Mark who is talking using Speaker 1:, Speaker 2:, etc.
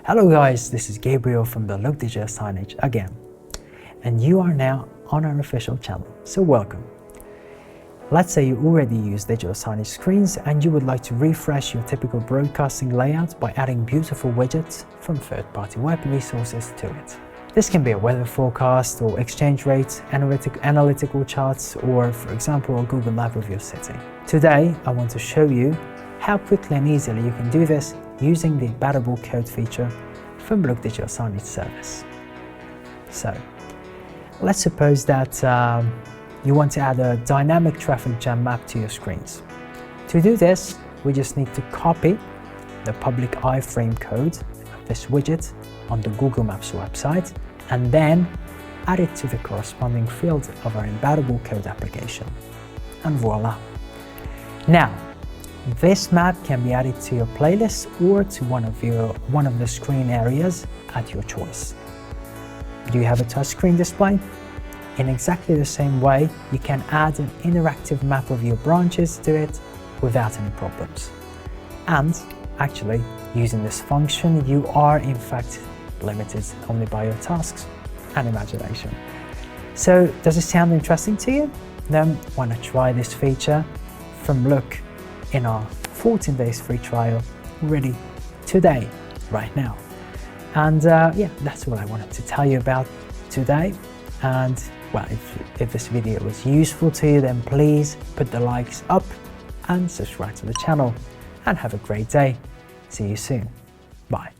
Speaker 1: Hello guys, this is Gabriel from the Digital Signage again, and you are now on our official channel, so welcome. Let's say you already use digital signage screens and you would like to refresh your typical broadcasting layout by adding beautiful widgets from third-party web resources to it. This can be a weather forecast or exchange rates, analytical charts, or for example a Google map of your city. Today I want to show you how quickly and easily you can do this using the Batterable Code feature from the Digital Signage service. So let's suppose that you want to add a dynamic traffic jam map to your screens. To do this, we just need to copy the public iframe code of this widget on the Google Maps website and then add it to the corresponding field of our Batterable Code application. And voila! Now, this map can be added to your playlist or to one of the screen areas at your choice. Do you have a touchscreen display? In exactly the same way, you can add an interactive map of your branches to it without any problems. And actually, using this function, you are in fact limited only by your tasks and imagination. So does it sound interesting to you? Then why not try this feature from Look in our 14 days free trial ready today, right now. And yeah, that's what I wanted to tell you about today. And well, if this video was useful to you, then please put the likes up and subscribe to the channel, and have a great day. See you soon. Bye.